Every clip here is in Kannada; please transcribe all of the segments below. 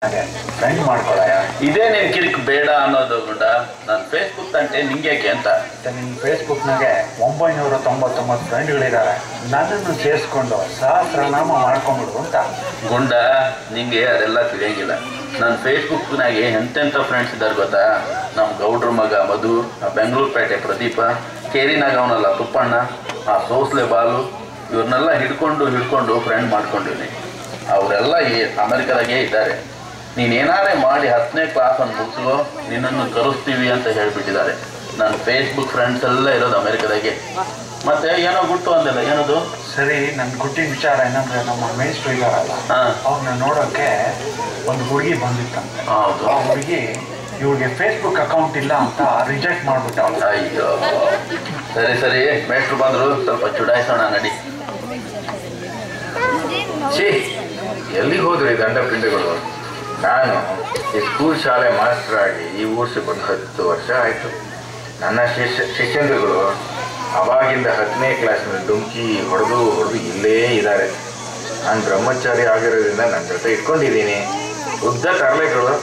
ಫ್ರೆಂಡ್ ಮಾಡ್ಕೊಳಯ ಇದೇ ನೀನ್ ಕಿರಿಕ್ ಬೇಡ ಅನ್ನೋದು ಗುಂಡ ನಾನು ಫೇಸ್ಬುಕ್ ತಂಟೆ ನಿಂಗೇಕೆ ಅಂತ. ನಿನ್ನ ಫೇಸ್ಬುಕ್ನಾಗೆ 999 ಫ್ರೆಂಡ್ಗಳಿದ್ದಾರೆ, ನನ್ನನ್ನು ಸೇರಿಸ್ಕೊಂಡು ಸಹಸ್ರನಾಮ ಮಾಡ್ಕೊಂಡ್ಬಿಡು ಅಂತ. ಗುಂಡ ನಿಂಗೆ ಅದೆಲ್ಲ ತಿಳಿಯಂಗಿಲ್ಲ. ನನ್ನ ಫೇಸ್ಬುಕ್ನಾಗೆ ಎಂತೆಂಥ ಫ್ರೆಂಡ್ಸ್ ಇದ್ದಾರೆ ಗೊತ್ತಾ. ನಮ್ಮ ಗೌಡ್ರ ಮಗ ಮಧು, ಬೆಂಗಳೂರು ಪೇಟೆ ಪ್ರದೀಪ, ಕೇರಿನಾಗ ಅವನಲ್ಲ ತುಪ್ಪಣ್ಣ, ಆ ಸೋಸ್ಲೆ ಬಾಲು, ಇವ್ರನ್ನೆಲ್ಲ ಹಿಡ್ಕೊಂಡು ಫ್ರೆಂಡ್ ಮಾಡ್ಕೊಂಡಿವ್ನಿ. ಅವರೆಲ್ಲ ಅಮೆರಿಕದಾಗೆ ಇದ್ದಾರೆ. ನೀನೇನಾರೇ ಮಾಡಿ 10ನೇ ಕ್ಲಾಸನ್ನು ಮುಗಿಸೋ ನಿನ್ನನ್ನು ಕರೆಸ್ತೀವಿ ಅಂತ ಹೇಳಿಬಿಟ್ಟಿದ್ದಾರೆ. ನನ್ನ ಫೇಸ್ಬುಕ್ ಫ್ರೆಂಡ್ಸ್ ಎಲ್ಲ ಇರೋದು ಅಮೆರಿಕದಾಗೆ. ಮತ್ತೆ ಏನೋ ಗುಟ್ಟು ಅಂದಿಲ್ಲ, ಏನದು? ಸರಿ, ನನ್ನ ಗುಟ್ಟಿನ ವಿಚಾರ ಏನಂದ್ರೆ, ನಮ್ಮ ಮೇಷ್ಟ್ರು ಇದ್ದಾರಲ್ಲ, ಅವ್ರನ್ನ ನೋಡೋಕ್ಕೆ ಒಂದು ಹುಡುಗಿ ಬಂದಿತ್ತಂತೆ. ಹೌದು. ಆ ಹುಡುಗಿ ಇವ್ರಿಗೆ ಫೇಸ್ಬುಕ್ ಅಕೌಂಟ್ ಇಲ್ಲ ಅಂತ ರಿಜೆಕ್ಟ್ ಮಾಡ್ಬಿಟ್ಟ. ಅಯ್ಯೋ, ಸರಿ ಮೇಷ್ಟ್ರು ಬಂದರು, ಸ್ವಲ್ಪ ಚುಡಾಯಿಸೋಣ ನಡಿ. ಎಲ್ಲಿಗೆ ಹೋದ್ರಿ ಗಂಡ ಪಿಂಡಗಳು? ನಾನು ಈ ಸ್ಕೂಲ್ ಶಾಲೆ ಮಾಸ್ಟರ್ ಆಗಿ ಈ ಊರ್ಸಿ ಬಂದು 10 ವರ್ಷ ಆಯಿತು. ನನ್ನ ಶಿಷ್ಯಂದ್ರುಗಳು ಅವಾಗಿಂದ 10ನೇ ಕ್ಲಾಸ್ನಲ್ಲಿ ಡುಮ್ಕಿ ಹೊಡೆದು ಇಲ್ಲೇ ಇದ್ದಾರೆ. ನಾನು ಬ್ರಹ್ಮಚಾರಿ ಆಗಿರೋದ್ರಿಂದ ನನ್ನ ಜೊತೆ ಇಟ್ಕೊಂಡಿದ್ದೀನಿ. ಉದ್ದ ತರಲೆಗಳು,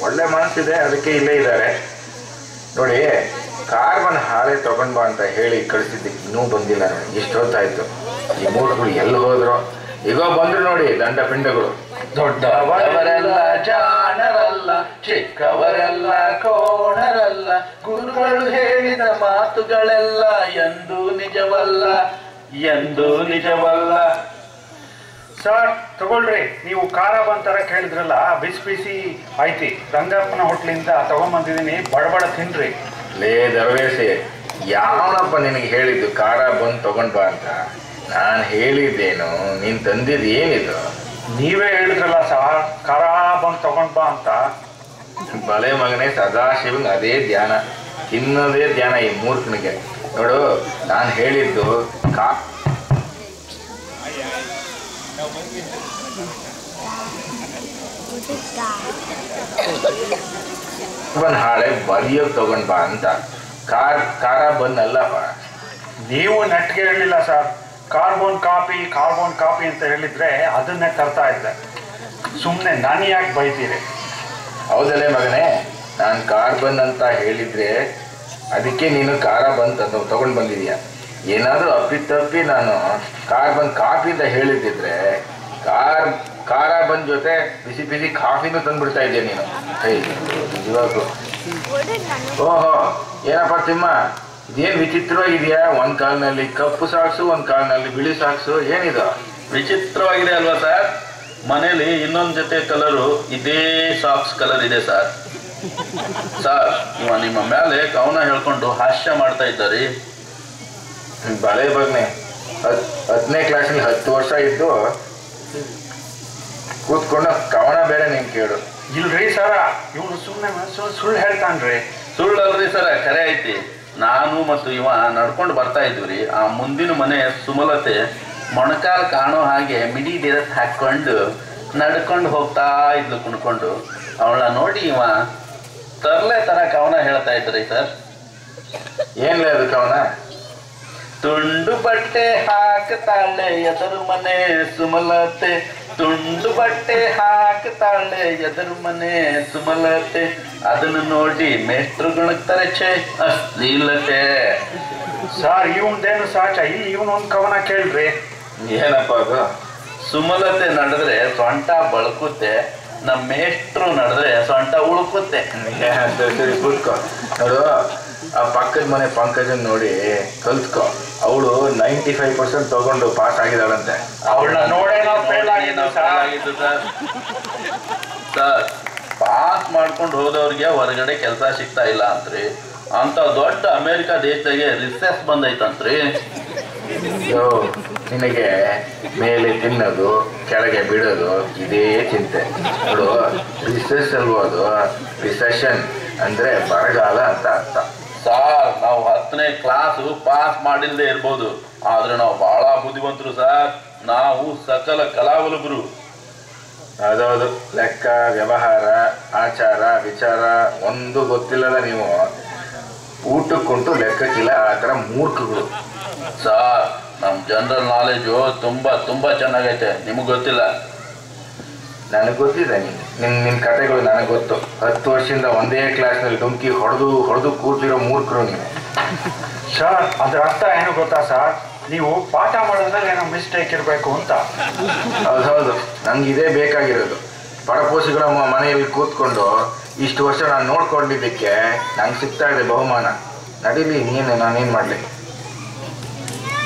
ಒಳ್ಳೆ ಮನಸ್ಸಿದೆ, ಅದಕ್ಕೆ ಇಲ್ಲೇ ಇದ್ದಾರೆ. ನೋಡಿ, ಕಾರ್ಬನ್ ಹಾಲೆ ತಗೊಂಡ್ ಬಾ ಅಂತ ಹೇಳಿ ಕಳಿಸಿದ್ದಕ್ಕೆ ಇನ್ನೂ ಬಂದಿಲ್ಲ ನೋಡಿ. ಇಷ್ಟೊತ್ತಾಯ್ತು. ಈ ಮೂರ್ಗಳು ಎಲ್ಲಿ ಹೋದ್ರು? ಈಗ ಬಂದ್ರು ನೋಡಿ ದಂಡ ಪಿಂಡಗಳು. ದೊಡ್ಡವರೆಲ್ಲ ಜಾಣರಲ್ಲ, ಚಿಕ್ಕವರೆಲ್ಲ ಕೋಣರಲ್ಲ, ಗುರುಗಳು ಹೇಳಿದ ಮಾತುಗಳೆಲ್ಲ ಎಂದೂ ನಿಜವಲ್ಲ. ಸರ್ ತಗೊಳ್ರಿ, ನೀವು ಖಾರ ಬಂತರ ಕೇಳಿದ್ರಲ್ಲ, ಬಿಸಿ ಐತಿ, ರಂಗಪ್ಪನ ಹೋಟ್ಲಿಂದ ತಗೊಂಬಂದಿದ್ದೀನಿ, ಬಡಬಡ ತಿನ್ರಿ. ಲೇ ದರ್ವೇಸಿ, ಯಾವನಪ್ಪ ನಿನಗೆ ಹೇಳಿದ್ದು ಖಾರ ಬಂದು ತಗೊಂಡ್ ಬಾ ಅಂತ? ನಾನು ಹೇಳಿದ್ದೇನು, ನೀನು ತಂದಿದ್ದು ಏನಿದು? ನೀವೇ ಹೇಳಿದ್ರಲ್ಲ ಸರ್, ಖಾರ ಬಂದು ತಗೊಂಡ್ ಬಾ ಅಂತ. ಬಲೆ ಮಗನೇ, ಸದಾಶಿವಂಗೆ ಅದೇ ಧ್ಯಾನ, ತಿನ್ನೋದೇ ಧ್ಯಾನ ಈ ಮೂರ್ಖನಿಗೆ. ನೋಡು, ನಾನು ಹೇಳಿದ್ದು ಕಾರ್ಬನ್ ಹಾಳೆ ಬರಿಯೋಕ್ ತಗೊಂಡ್ ಬಾ ಅಂತ. ಖಾರ ಬಂದಲ್ಲಪ್ಪ. ನೀವು ನೆಟ್ಗೆ ಹೇಳಿಲ್ಲ ಸರ್, ಕಾರ್ಬನ್ ಕಾಪಿ ಅಂತ ಹೇಳಿದ್ರೆ ಅದನ್ನೇ ತರ್ತಾ ಇದ್ದೆ. ಸುಮ್ಮನೆ ನಾನು ಯಾಕೆ ಬೈತೀರಿ? ಹೌದಲ್ಲೇ ಮಗನೇ, ನಾನು ಕಾರ್ಬನ್ ಅಂತ ಹೇಳಿದ್ರೆ ಅದಕ್ಕೆ ನೀನು ಖಾರ ಬಂದು ತಗೊಂಡು ಬಂದಿದೀಯ. ಏನಾದರೂ ಅಪ್ಪಿತಪ್ಪಿ ನಾನು ಕಾರ್ಬನ್ ಕಾಪಿ ಅಂತ ಹೇಳಿದ್ದಿದ್ರೆ ಖಾರ ಬಂದ ಜೊತೆ ಬಿಸಿ ಕಾಫಿನೂ ತಂದ್ಬಿಡ್ತಾ ಇದೆಯಾ ನೀನು. ನಿಜವಾಗ್ಲು. ಓಹೋ, ಏನಪ್ಪ ತಿಮ್ಮ, ಇದೇನು ವಿಚಿತ್ರವಾಗಿದೆಯಾ? ಒಂದು ಕಾಲಿನಲ್ಲಿ ಕಪ್ಪು ಸಾಕ್ಸು, ಒಂದು ಕಾಲಿನಲ್ಲಿ ಬಿಳಿ ಸಾಕ್ಸು, ಏನಿದು? ವಿಚಿತ್ರವಾಗಿದೆ ಅಲ್ವಾ ಸರ್? ಮನೇಲಿ ಇನ್ನೊಂದು ಜೊತೆ ಕಲರು ಇದೇ ಸಾಕ್ಸ್ ಕಲರ್ ಇದೆ ಸರ್. ಇವ ನಿಮ್ಮ ಮೇಲೆ ಕವನ ಹೇಳ್ಕೊಂಡು ಹಾಸ್ಯ ಮಾಡ್ತಾ ಇದ್ದಾರೆ. ಬಲೆ ಬಗ್ನೆ, 10ನೇ ಕ್ಲಾಸಲ್ಲಿ 10 ವರ್ಷ ಇದ್ದು ಕೂತ್ಕೊಂಡು ಕವನ ಬೇರೆ ನೀನು ಕೇಳು. ಇಲ್ರಿ ಸರ, ಇವನು ಸುಮ್ಮನೆ ಸುಳ್ಳು ಹೇಳ್ತಾನ್ರಿ. ಸುಳ್ಳಲ್ರಿ ಸರ, ಕರೆ ಐತಿ. ನಾನು ಮತ್ತು ಇವ ನಡ್ಕೊಂಡು ಬರ್ತಾ ಇದ್ವಿ. ಆ ಮುಂದಿನ ಮನೆ ಸುಮಲತೆ ಮೊಣಕಾಲ್ ಕಾಣೋ ಹಾಗೆ ಮಿಡಿ ಡ್ರೆಸ್ ಹಾಕೊಂಡು ನಡ್ಕೊಂಡು ಹೋಗ್ತಾ ಇದ್ಲು ಕುಣ್ಕೊಂಡು. ಅವಳನ್ನ ನೋಡಿ ಇವ ತರ್ಲೆ ತರ ಕವನ ಹೇಳ್ತಾ ಇದ್ರಿ ಸರ್. ಏನ್ಲೇ ಅದು ಕವನ? ತುಂಡು ಬಟ್ಟೆ ಹಾಕ್ತಾಳೆ ಎದರು ಮನೆ ಸುಮಲತೆ, ತುಂಡು ಬಟ್ಟೆ ಹಾಕ್ತಾಳೆ ಎದರು ಮನೆ ಸುಮಲತೆ, ಅದನ್ನು ನೋಡಿ ಮೇಷ್ಟ್ರು ಗುಣಕ್ತಾರೆ, ಛೇ ಅಶ್ಲೀಲತೆ. ಸರ್, ಇವನ್ದೇನು ಸಾಚ, ಇಲ್ಲಿ ಇವನೊಂದು ಕವನ ಕೇಳ್ರಿ. ಏನಪ್ಪ ಅದು? ಸುಮಲತೆ ನಡೆದ್ರೆ ಸೊಂಟ ಬಳಕುತ್ತೆ, ನಮ್ಮ ಮೇಷ್ಟ್ರು ನಡೆದ್ರೆ ಸೊಂಟ ಉಳುಕುತ್ತೆ. ಸರಿ ಕೂತ್ಕೋ. ನೋಡು, ಆ ಪಕ್ಕದ ಮನೆ ಪಂಕಜನ್ ನೋಡಿ ಕಲ್ತ್ಕೊ. ಅವಳು 95% ತಗೊಂಡು ಪಾಸ್ ಆಗಿದ್ದಾಳಂತೆ. ಅವಳನ್ನ ನೋಡೇನೋ ಫೇಲ್ ಆಗಿದ್ದು ಸರ್. ಪಾಸ್ ಮಾಡ್ಕೊಂಡು ಹೋದವ್ರಿಗೆ ಹೊರಗಡೆ ಕೆಲಸ ಸಿಗ್ತಾ ಇಲ್ಲ ಅಂತ್ರಿ. ಅಂತ ದೊಡ್ಡ ಅಮೆರಿಕ ದೇಶದಾಗೆ ರಿಸೆಸ್ ಬಂದೈತಂತ್ರಿ. ನಿನಗೆ ಮೇಲೆ ತಿನ್ನೋದು, ಕೆಳಗೆ ಬಿಡೋದು, ಇದೇ ಚಿಂತೆ. ನೋಡು, ರಿಸೆಸ್ ಅಲ್ಬೋದು, ರಿಸೆಷನ್ ಅಂದ್ರೆ ಬರಗಾಲ ಅಂತ ಅರ್ಥ. ಸರ್, ನಾವು 10ನೇ ಕ್ಲಾಸು ಪಾಸ್ ಮಾಡಿಲ್ಲದೆ ಇರ್ಬೋದು, ಆದ್ರೆ ನಾವು ಬಹಳ ಬುದ್ಧಿವಂತರು ಸರ್. ನಾವು ಸಕಲ ಕಲಾವಲುಬರು. ಅದೌದು, ಲೆಕ್ಕ ವ್ಯವಹಾರ ಆಚಾರ ವಿಚಾರ ಒಂದು ಗೊತ್ತಿಲ್ಲದ ನೀವು ಊಟಕ್ಕುಂಟು ಲೆಕ್ಕಕ್ಕಿಲ್ಲ, ಆ ಥರ ಮೂರ್ಖಗಳು. ಸರ್, ನಮ್ಮ ಜನರಲ್ ನಾಲೆಜು ತುಂಬಾ ಚೆನ್ನಾಗೈತೆ, ನಿಮಗೆ ಗೊತ್ತಿಲ್ಲ. ನನಗೆ ಗೊತ್ತಿದೆ ನಿನ್ನ ಕತೆಗಳು ನನಗೆ ಗೊತ್ತು. 10 ವರ್ಷದಿಂದ ಒಂದೇ ಕ್ಲಾಸ್ನಲ್ಲಿ ಡುಮ್ಕಿ ಹೊಡೆದು ಕೂತಿರೋ ಮೂರ್ಖರು ನೀವು. ಸರ್ ಅದ್ರ ಅರ್ಥ ಏನು ಗೊತ್ತಾ ಸರ್, ನೀವು ಪಾಠ ಮಾಡೋದ್ರಲ್ಲಿ ಏನೋ ಮಿಸ್ಟೇಕ್ ಇರಬೇಕು ಅಂತ. ಹೌದು, ನಂಗೆ ಇದೇ ಬೇಕಾಗಿರೋದು. ಪಡಪೋಸಿಗಳ ಮನೆಯಲ್ಲಿ ಕೂತ್ಕೊಂಡು ಇಷ್ಟು ವರ್ಷ ನಾನು ನೋಡ್ಕೊಂಡಿದ್ದಕ್ಕೆ ನಂಗೆ ಸಿಗ್ತಾ ಇದೆ ಬಹುಮಾನ. ನಡೀಲಿ, ನಾನೇನು ಮಾಡಲಿ.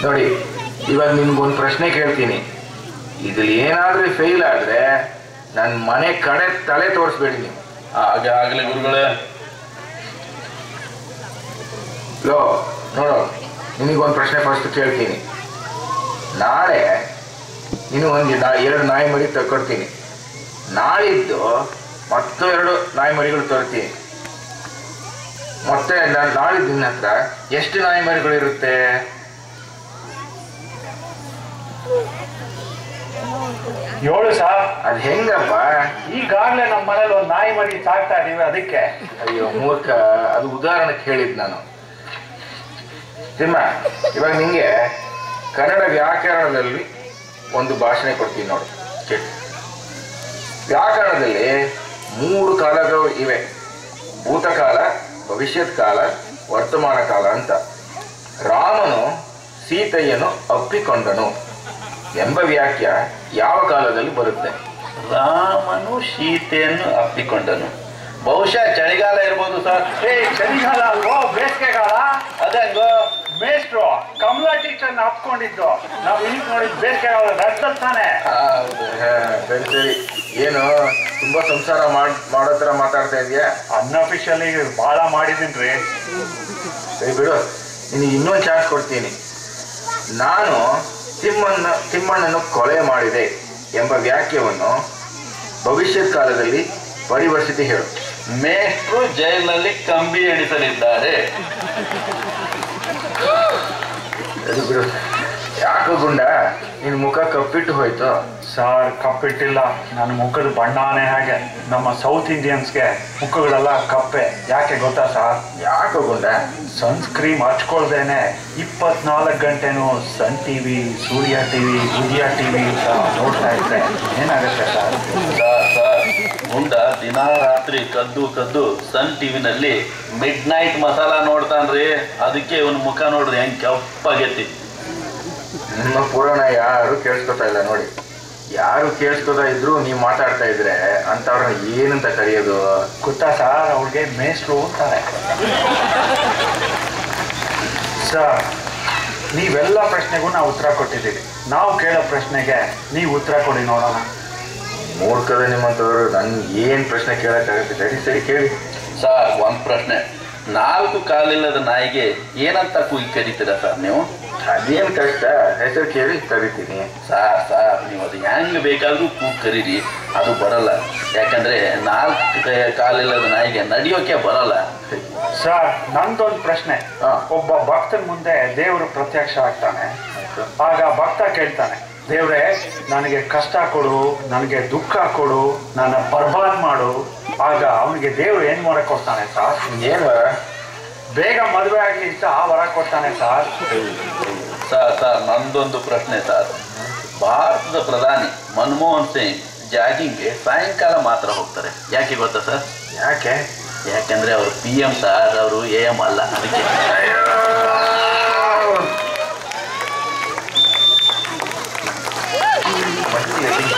ನೋಡಿ, ಇವಾಗ ನಿಮ್ಗೊಂದು ಪ್ರಶ್ನೆ ಕೇಳ್ತೀನಿ. ಇದ್ರಲ್ಲಿ ಏನಾದರೂ ಫೇಲ್ ಆದರೆ ನನ್ನ ಮನೆ ಕಡೆ ತಲೆ ತೋರಿಸ್ಬೇಡಿ ನೀವು. ಆಗಲಿ ಗುರುಗಳೇ. ನೋಡು, ನಿನಗೊಂದು ಪ್ರಶ್ನೆ ಫಸ್ಟ್ ಕೇಳ್ತೀನಿ. ನಾಳೆ ನೀನು ಒಂದು 2 ನಾಯಿ ಮರಿ ತಗೊಡ್ತೀನಿ. ನಾಳಿದ್ದು ಮತ್ತು 2 ನಾಯಿ ಮರಿಗಳು ತರ್ತೀನಿ. ಮತ್ತೆ ನಾಳಿದ್ದು ನಿನ್ನ ಹತ್ರ ಎಷ್ಟು ನಾಯಿ ಮರಿಗಳಿರುತ್ತೆ? 7 ಸರ್. ಅದು ಹೆಂಗಪ್ಪ? ಈಗಾಗಲೇ ನಮ್ಮ ಮನೇಲಿ ಒಂದು ನಾಯಿ ಮರಿ ಸಾಕ್ತಾ ಇದೀವಿ ಅದಕ್ಕೆ. ಅಯ್ಯೋ ಮೂರ್ಖ, ಅದು ಉದಾಹರಣೆಗೆ ಹೇಳಿದ್ ನಾನು. ಸಿಂಹ, ಇವಾಗ ನಿಂಗೆ ಕನ್ನಡ ವ್ಯಾಕರಣದಲ್ಲಿ ಒಂದು ಭಾಷಣ ಕೊಡ್ತೀನಿ ನೋಡಿ. ವ್ಯಾಕರಣದಲ್ಲಿ 3 ಕಾಲಗಳು ಇವೆ: ಭೂತಕಾಲ, ಭವಿಷ್ಯತ್ ಕಾಲ, ವರ್ತಮಾನ ಕಾಲ ಅಂತ. ರಾಮನು ಸೀತೆಯನ್ನು ಅಪ್ಪಿಕೊಂಡನು ಎಂಬ ವಾಕ್ಯ ಯಾವ ಕಾಲದಲ್ಲಿ ಬರುತ್ತೆ? ರಾಮನು ಸೀತೆಯನ್ನು ಅಪ್ಪಿಕೊಂಡನು. ಬಹುಶಃ ಚಳಿಗಾಲ ಇರ್ಬೋದು ಸರ್. ಚಳಿಗಾಲ ಅಲ್ವೋ, ಬೇಸಿಗೆಗಾಲ. ಅದಂಗೋ ಮೇಷ್ಟ್ರು ಕಮಲಾ ಟೀಚರ್ನ ಅಪ್ಕೊಂಡಿದ್ದು ನಾವು ಇಲ್ಲಿ ನೋಡಿದ್ ಬೇಸಿಗೆಗಾಲ ರದ್ದಲ್ ತಾನೆ. ಸರಿ. ಏನು ತುಂಬಾ ಸಂಸಾರ ಮಾಡೋ ಥರ ಮಾತಾಡ್ತಾ ಇದೆಯಾ? ಅನ್ಅಫಿಷಿಯಲಿ ಭಾಳ ಮಾಡಿದೀನಿ. ಸರಿ ಬಿಡು, ನಿನಗೆ ಇನ್ನೊಂದು ಚಾನ್ಸ್ ಕೊಡ್ತೀನಿ. ನಾನು ತಿಮ್ಮಣ್ಣನ್ನು ಕೊಲೆ ಮಾಡಿದೆ ಎಂಬ ವಾಕ್ಯವನ್ನು ಭವಿಷ್ಯತ್ ಕಾಲದಲ್ಲಿ ಪರಿವರ್ತಿಸಿ ಹೇಳು. ಮೇಷ್ಟ್ರು ಜೈಲಿನಲ್ಲಿ ಕಂಬಿ ಎಣಿಸಲಿದ್ದಾರೆ. ಅದು ಬಿಡು. ಯಾಕೋ ಗುಂಡ, ನಿನ್ನ ಮುಖ ಕಪ್ಪಿಟ್ಟು ಹೋಯ್ತು? ಸರ್ ಕಪ್ಪಿಟ್ಟಿಲ್ಲ, ನನ್ನ ಮುಖದ ಬಣ್ಣನೇ ಹಾಗೆ. ನಮ್ಮ ಸೌತ್ ಇಂಡಿಯನ್ಸ್ಗೆ ಮುಖಗಳೆಲ್ಲ ಕಪ್ಪೆ. ಯಾಕೆ ಗೊತ್ತಾ ಸರ್? ಯಾಕೋ ಗುಂಡ? ಸನ್ಸ್ಕ್ರೀಮ್ ಹಚ್ಕೊಳ್ದೇನೆ 24 ಗಂಟೆನೂ ಸನ್ ಟಿವಿ, ಸೂರ್ಯ ಟಿವಿ, ಉದಯ ಟಿವಿ ಅಂತ ನೋಡ್ತಾ ಇದ್ರೆ ಏನಾಗುತ್ತೆ ಸರ್? ಸರ್ ಗುಂಡ ದಿನ ರಾತ್ರಿ ಕದ್ದು ಸನ್ ಟಿವಿನಲ್ಲಿ ಮಿಡ್ ನೈಟ್ ಮಸಾಲ ನೋಡ್ತಾನ್ರಿ. ಅದಕ್ಕೆ ಇವನ್ ಮುಖ ನೋಡ್ರಿ ಹೆಂಗ್ ಕಪ್ಪಾಗೈತಿ. ನಿಮ್ಮ ಪುರಾಣ ಯಾರು ಕೇಳಿಸ್ಕೊತಾ ಇಲ್ಲ ನೋಡಿ. ಯಾರು ಕೇಳಿಸ್ಕೊತಾ ಇದ್ರು ನೀವು ಮಾತಾಡ್ತಾ ಇದ್ರೆ ಅಂತವ್ರನ್ನ ಏನಂತ ಕರೆಯೋದು ಗೊತ್ತಾ ಸರ್? ಅವ್ರಿಗೆ ಮೇಷ್ಟ್ರು ಅಂತಾರೆ. ಸರ್ ನೀವೆಲ್ಲ ಪ್ರಶ್ನೆಗೂ ನಾವು ಉತ್ತರ ಕೊಟ್ಟಿದ್ದೀವಿ. ನಾವು ಕೇಳೋ ಪ್ರಶ್ನೆಗೆ ನೀವು ಉತ್ತರ ಕೊಡಿ ನೋಡೋಣ. ಮೂರ್ಖದ ನಿಮ್ಮಂಥವ್ರು ನನ್ಗೆ ಏನು ಪ್ರಶ್ನೆ ಕೇಳೋಕ್ಕಾಗುತ್ತೆ? ಸರಿ ಕೇಳಿ. ಸರ್ ಒಂದ್ ಪ್ರಶ್ನೆ. 4 ಕಾಲಿಲ್ಲದ ನಾಯಿಗೆ ಏನಂತ ಕೂಗಿ ಕರೀತೀರ ಸರ್ ನೀವು? ಅದೇನು ಕಷ್ಟ, ಹೆಸರು ಕೇಳಿ ಕರಿತೀನಿ. ಸರ್ ನೀವು ಅದು ಹೆಂಗ್ ಬೇಕಾದ್ರೂ ಕೂಗಿ ಕರೀರಿ, ಅದು ಬರಲ್ಲ. ಯಾಕಂದ್ರೆ 4 ಕಾಲಿಲ್ಲದ ನಾಯಿಗೆ ನಡೆಯೋಕೆ ಬರಲ್ಲ. ಸರ್ ನಂದೊಂದು ಪ್ರಶ್ನೆ. ಒಬ್ಬ ಭಕ್ತನ ಮುಂದೆ ದೇವರು ಪ್ರತ್ಯಕ್ಷ ಆಗ್ತಾನೆ. ಆಗ ಭಕ್ತ ಕೇಳ್ತಾನೆ, ದೇವ್ರೆ ನನಗೆ ಕಷ್ಟ ಕೊಡು, ನನಗೆ ದುಃಖ ಕೊಡು, ನನ್ನ ಬರ್ಬಾದ್ ಮಾಡು. ಆಗ ಅವನಿಗೆ ದೇವ್ರು ಏನ್ ವರ ಕೊಡ್ತಾನೆ ಸರ್? ಏನು? ಬೇಗ ಮದುವೆ ಆಗ್ಲಿ ಅಂತ ಆ ವರ ಕೊಡ್ತಾನೆ ಸರ್. ಸರ್ ನಂದೊಂದು ಪ್ರಶ್ನೆ ಸರ್. ಭಾರತದ ಪ್ರಧಾನಿ ಮನಮೋಹನ್ ಸಿಂಗ್ ಜಾಗಿಂಗ್ಗೆ ಸಾಯಂಕಾಲ ಮಾತ್ರ ಹೋಗ್ತಾರೆ. ಯಾಕೆ ಗೊತ್ತಾ ಸರ್? ಯಾಕೆ? ಯಾಕಂದ್ರೆ ಅವರು PM ಸರ್, ಅವರು AM ಅಲ್ಲ. ಅದಕ್ಕೆ ಮಕ್ಕಳಿಗೆ